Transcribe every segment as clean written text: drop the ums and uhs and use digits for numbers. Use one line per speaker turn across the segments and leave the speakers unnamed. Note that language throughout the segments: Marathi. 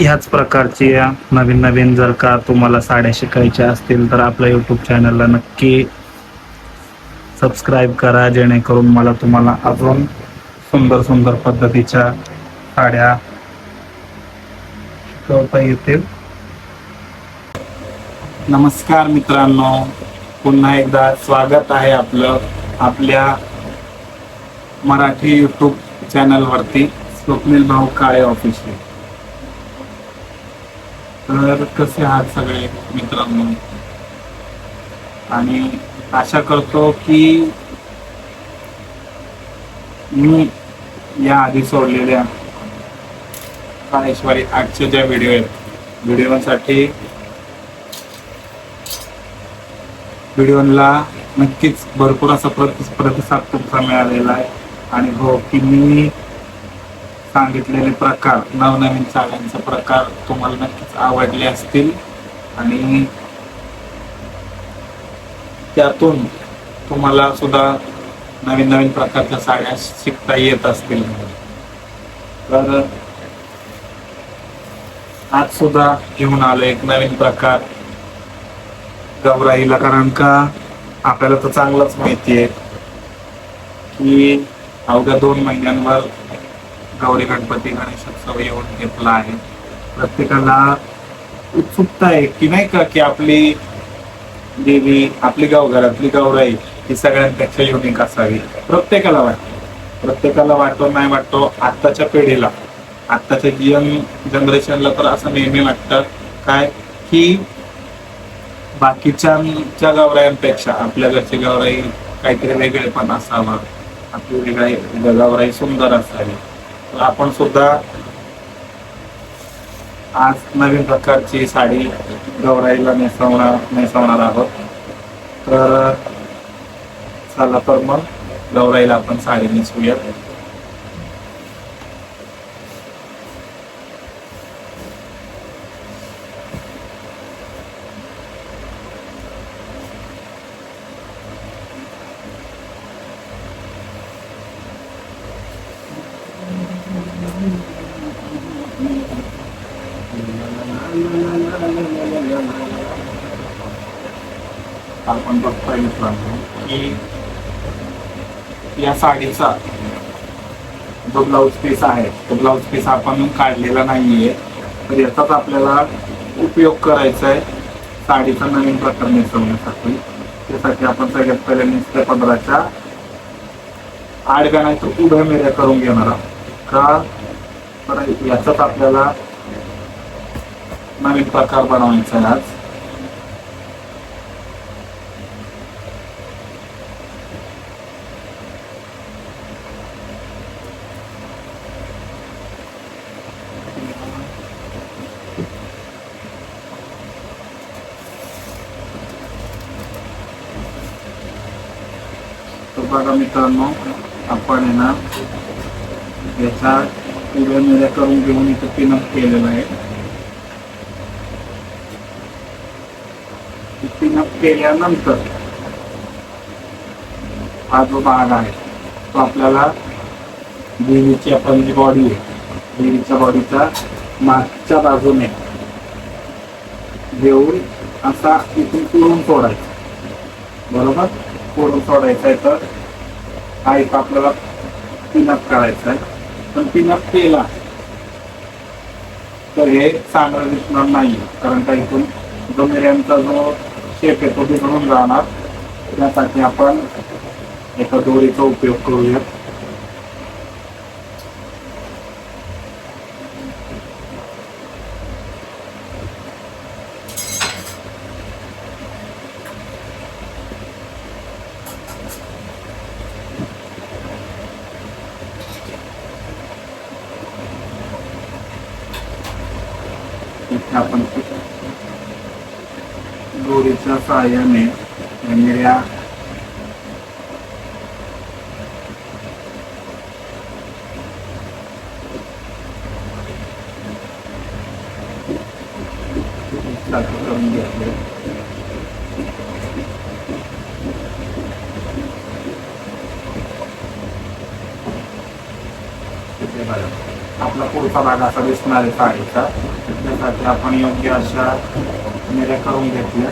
ह्याच प्रकारची नवीन नवीन जर का तुम्हाला साड्या शिकायच्या असतील तर आपल्या यूट्यूब चॅनलला नक्की सबस्क्राईब करा, जेणेकरून मला तुम्हाला अजून सुंदर सुंदर पद्धतीच्या साड्या शिकवता येतील. नमस्कार मित्रांनो, पुन्हा एकदा स्वागत आहे आपलं आपल्या मराठी यूट्यूब चॅनलवरती स्वप्नील भाऊ काळे ऑफिशियल. तर कसे आहात सगळे मित्रांनो, आणि आशा करतो की मी या आधी सोडलेल्या काळेश्वरी आजच्या ज्या व्हिडिओसाठी व्हिडिओला नक्कीच भरपूर असा प्रतिसाद तुमचा मिळालेला आहे. आणि हो की मी सांगितलेले प्रकार, नवनवीन साड्यांचे प्रकार तुम्हाला नक्कीच आवडले असतील आणि त्यातून तुम्हाला सुद्धा नवीन नवीन प्रकारच्या साड्या शिकता येत असतील. तर आज सुद्धा घेऊन आलो एक नवीन प्रकार गौराईला, कारण का आपल्याला तर चांगलंच माहिती आहे की अवघ्या 2 महिन्यांवर गौरी गणपती गणेशोत्सव येऊन घेतला आहे. प्रत्येकाला उत्सुकता आहे की नाही का, की आपली देवी, आपली घरातली गौराई ही सगळ्यांपेक्षा युनिक असावी. प्रत्येकाला वाटतो नाही वाटतो, आत्ताच्या पिढीला, आत्ताच्या यंग जनरेशनला तर असं नेहमी वाटतं काय की बाकीच्या गौरायांपेक्षा आपल्या घरची गौराई काहीतरी वेगळेपण असावं, आपली वेगळी गौराई सुंदर असावी. तर आपण सुद्धा आज नवीन प्रकारची साडी गौराईला नेसवणार आहोत. तर चला तर मग गौराईला आपण साडी नेसवूयात. आपण बघतोय मित्रांनो की या साडीचा जो ब्लाउज पीस आहे तो ब्लाउज पीस आपण काढलेला नाहीये. तर याचाच आपल्याला उपयोग करायचा आहे साडीचा नवीन प्रकार नेसवण्यासाठी. त्यासाठी आपण सगळ्यात पहिले नुसत्या पदराच्या आडव्या नाही तर उभ्या मेऱ्या करून घेणार आहोत का. तर याचाच आपल्याला नवीन प्रकार बनवायचा आहे आज. बघा मित्रांनो, आपण आहे ना याचा उभ्या मेऱ्या करून घेऊन इथं पिनअप केलेलं आहे. पिनअप केल्यानंतर हा जो भाग आहे तो आपल्याला देवीची आपण जी बॉडी आहे देवीच्या बॉडीच्या मागच्या बाजूने घेऊन असा इथून पुरून सोडायचा. बरोबर, पुरून सोडायचा आहे. तर हा इथं आपल्याला पिनअप करायचा आहे. पण पिनअप केला तर हे चांगलं दिसणार नाही, कारण का इथून जो मिऱ्यांचा जो शेप आहे तो बिघडून जाणार. त्यासाठी आपण एका दोरीचा उपयोग करूया. इथे आपण दोरीच्या सहाय्याने मिऱ्या करून घेतले. आपला पुढचा भाग असा दिसणार आहे साडीचा. त्यासाठी आपण योग्य अशा निऱ्या करून घेतल्या.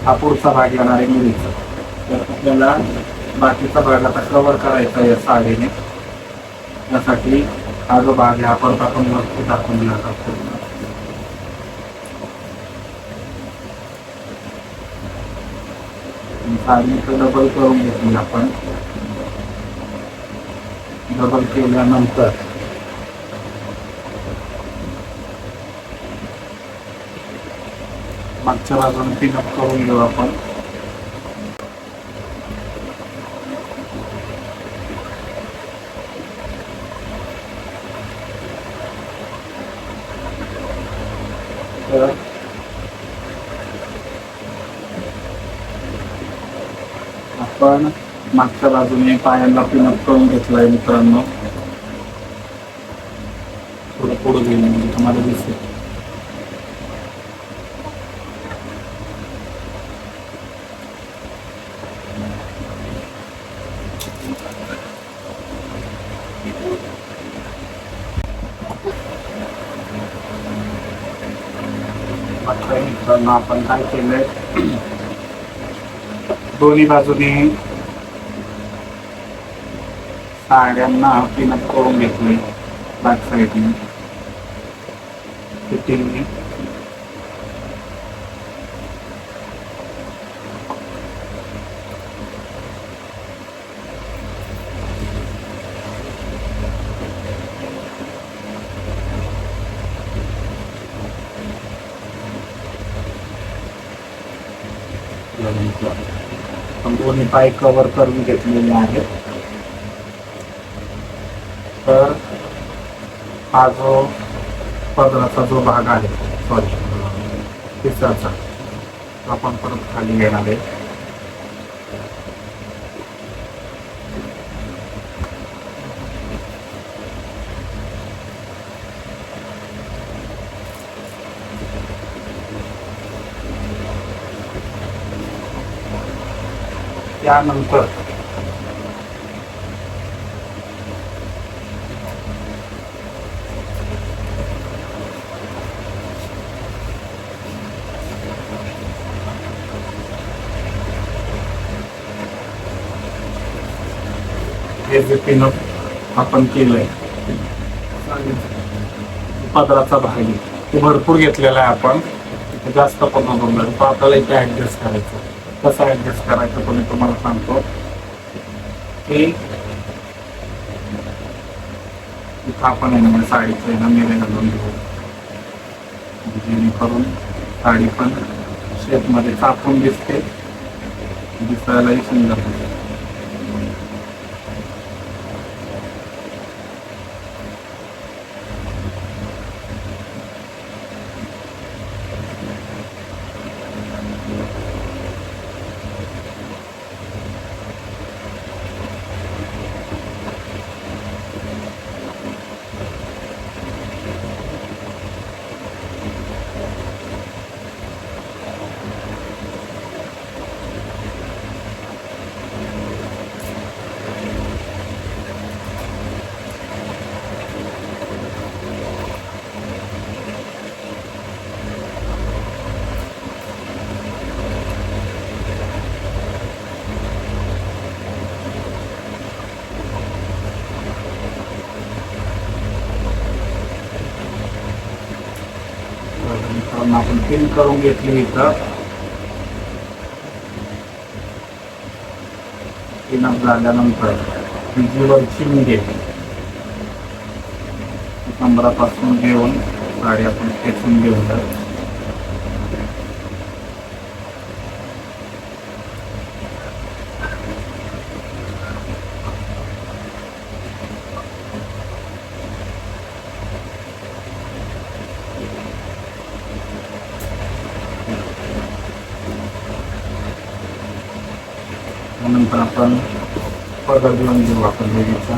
हा पुढचा भाग येणार आहे मुलीचा. तर आपल्याला बाकीचा भाग आता कव्हर करायचा या साडीने. त्यासाठी हा जो भाग आहे आपण वरती टाकून दिला जातो. साडीचं डबल करून घेतली आपण. डबल केल्यानंतर मागच्या बाजूने पिनअप करून घेऊ आपण. तर आपण मागच्या बाजूने पायांना पिनअप करून घेतलाय मित्रांनो. थोडं पुढे गेलं म्हणजे तुम्हाला दिसेल. मित्रांनो आपण काय केलंय, दोन्ही बाजूने साड्यांना पिनअप करून घेतले बॅक साईडने फिटिंगने. आपण दोन्ही पाय कव्हर करून घेतलेले आहेत. तर हा जो पदराचा जो भाग आहे, सॉरी पिसाचा, आपण परत खाली घेणार आहे. त्यानंतर हे जे पिनअप आपण केलंय पदराचा भाग आहे ते भरपूर घेतलेला आहे आपण. जास्त पण होणार तो आपल्याला इथे ऍडजस्ट करायचं. कसं ऍडजस्ट करायचं तो मी तुम्हाला सांगतो. की इथं आपण आहे साडीचं आहे ना मेरे घालून घेऊ, जेणेकरून साडी पण शेपमध्ये चापून दिसते, दिसायलाही सुंदर होते. आपण पिन करून घेतली. इथं पिनअप झाल्यानंतर जी वरची निघे कंबरापासून घेऊन साडी आपण खेचून घेऊया. नंतर आपण पदर देऊन घेऊ आपण वेगळीचा.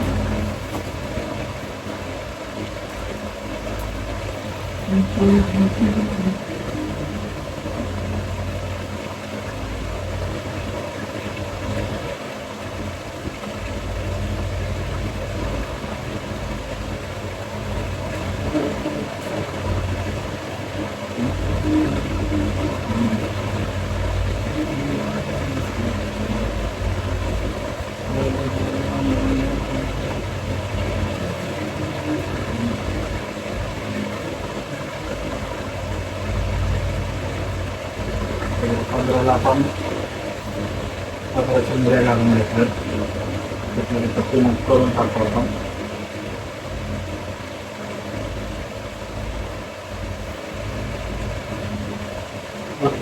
पदराला आपण पदराच्या मुळ्या घालून घेतलं त्याच्यामध्ये करून टाकतो आपण.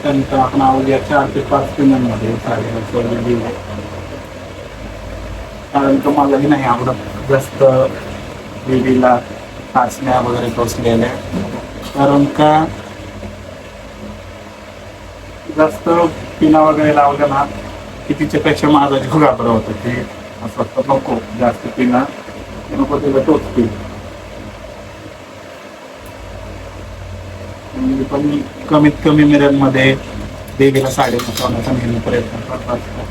त्यानंतर आपण आवडल्या 4 ते 5 पिनांमध्ये साडीला सोडून दिली, कारण का मलाही नाही आवडत जास्त बेबीला टाचण्या वगैरे टोचलेल्या, कारण का जास्त पिना वगैरे लावल्या ना की तिच्यापेक्षा माझा जीव घाबरा होतो की असं वाटतं नको जास्त पिना नको तिला टोचतील. पण कमीत कमी मिररमध्ये देवीला साडी बसवण्याचा नेहमी प्रयत्न करत असतो.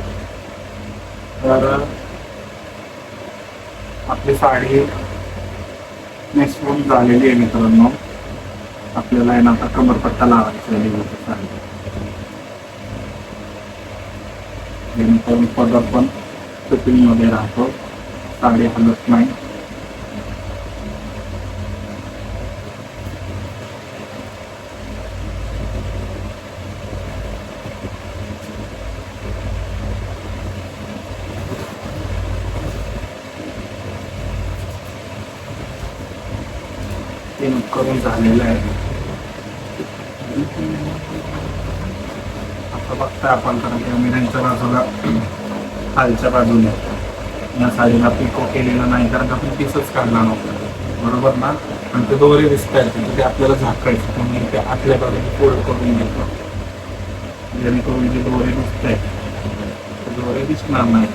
तर आपली साडी नेसवून झालेली आहे मित्रांनो. आपल्याला आहे ना आता कमरपट्टा लावायचा आहे देवीच्या साडीला. जेणेकरून पदर पण फिटिंगमध्ये राहतो, साडी हलत नाही. ते करून झालेलं आहे. आता बघता आपण तर मिऱ्यांच्या बाजूला खालच्या बाजूने या साडीला पिको केलेलं नाही, कारण आपण पीसच काढला नव्हता बरोबर ना. आणि ते दोरे दिसत आहेत ते आपल्याला झाकायचं, त्यामुळे ते आतल्या बाजूने फोल्ड करून घेतो जेणेकरून जे दोरे दिसत आहेत ते दोरे दिसणार नाही.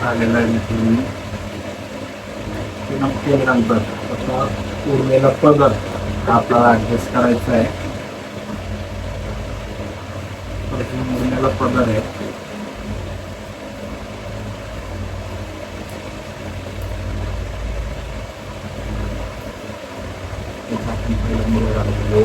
आलेला आहे मित्रांनो. केल्यानंतर आता उरलेला पदर आपल्याला ऍडजस्ट करायचा आहे. उरलेला पदर आहे आपण पहिला मुळे घालतो.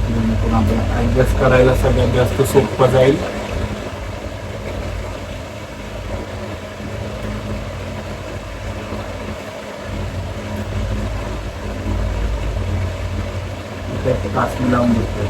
जेणेकरून आपल्याला ऍडजस्ट करायला सगळ्यात जास्त सोपं जाईल. टाचणी लावून घेतो.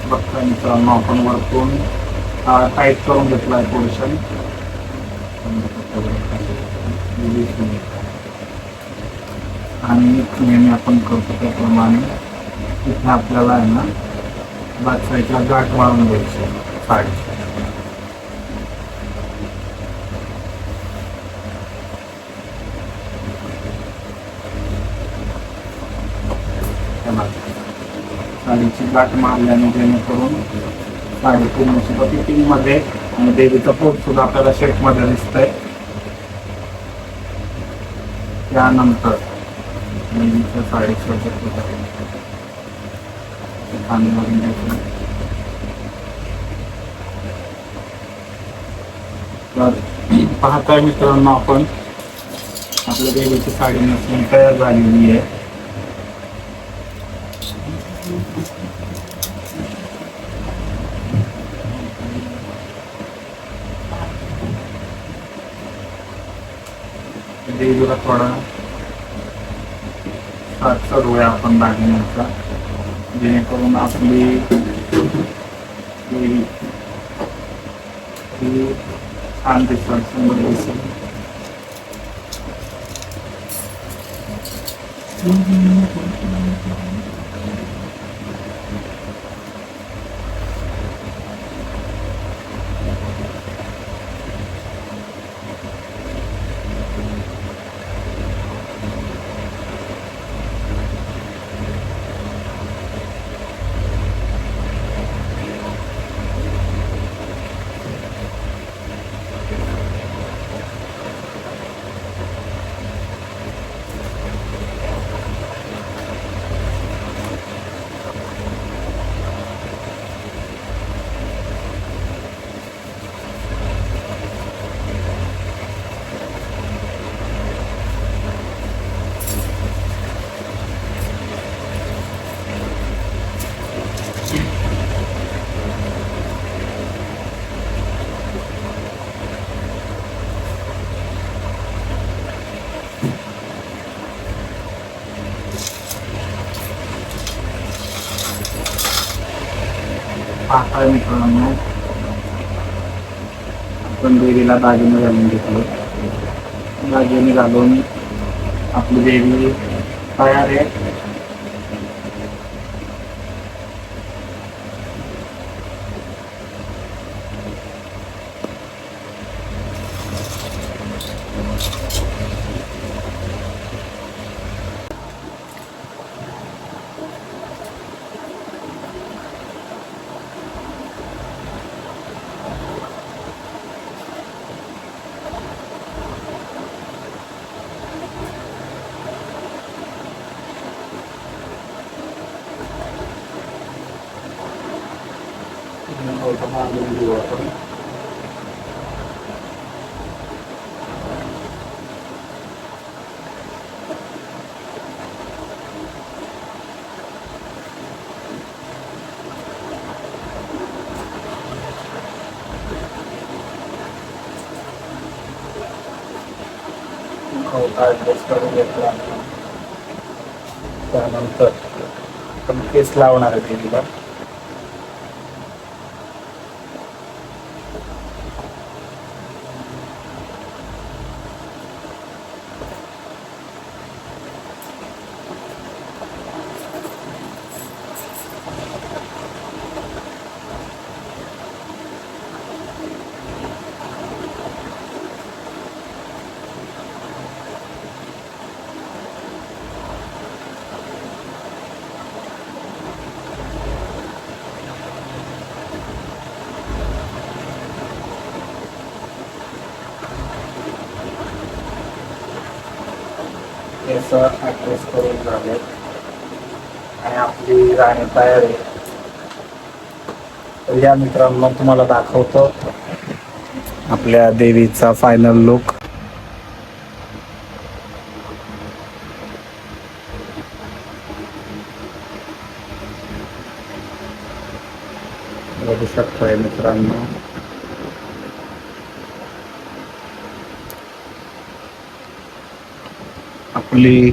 बघता मित्रांनो आपण वरतून टाईट करून घेतला आहे पोर्शन. आणि नेहमी आपण करतो त्याप्रमाणे इथे आपल्याला आहे ना बॅक साईडला गाठ मारून घ्यायची साडी. साडीची गाठ मारल्याने जेणेकरून साडी पूर्ण सुद्धा फिटिंग मध्ये आणि देवीचा पोट सुद्धा आपल्याला शेप मध्ये दिसतंय. त्यानंतर देवीच्या साडीचं पाहताय मित्रांनो, आपण आपल्या देवीची साडी नेसून तयार झालेली आहे. देवीला थोडा सात चढवूया आपण दागिन्यांचा, जेणेकरून आपली देवी ही छान दिसत सुंदर दिसेल. पाहताय मित्रांनो, आपण देवीला दागिने घालून घेतले. दागिने घालून आपली देवी तयार आहे. करून घेतला. त्यानंतर आपण केस लावणार आहे देवीला. याचा ॲड्रेस करून झाले आणि आपली राणी तयार आहे. तर या मित्रांनो, तुम्हाला दाखवतो आपल्या देवीचा फायनल लुक. बघू शकताय मित्रांनो, आपली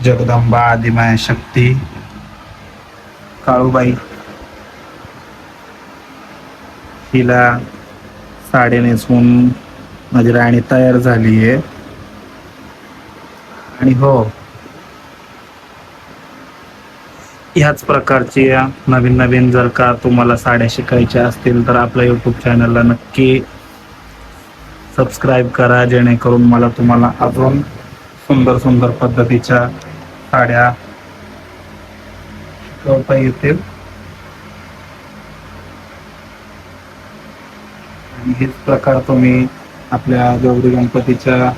जगदंबा आदिमाया शक्ती काळूबाई हिला साडी नेसून माझी राणी तयार झाली आहे. आणि हो, ह्याच प्रकारची नवीन नवीन जर का तुम्हाला साड्या शिकायच्या असतील तर आपल्या यूट्यूब चॅनलला नक्की सबस्क्राईब करा, जेणेकरून मला तुम्हाला अजून सुंदर सुंदर पद्धतीच्या साड्या गवता येतील. आणि हेच प्रकार तुम्ही आपल्या गौरी गणपतीच्या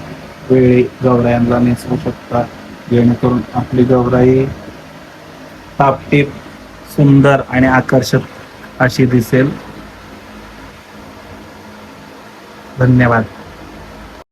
वेळी गौरायांना नेसवू शकता, जेणेकरून आपली गौराई टापटीप, सुंदर आणि आकर्षक अशी दिसेल. धन्यवाद.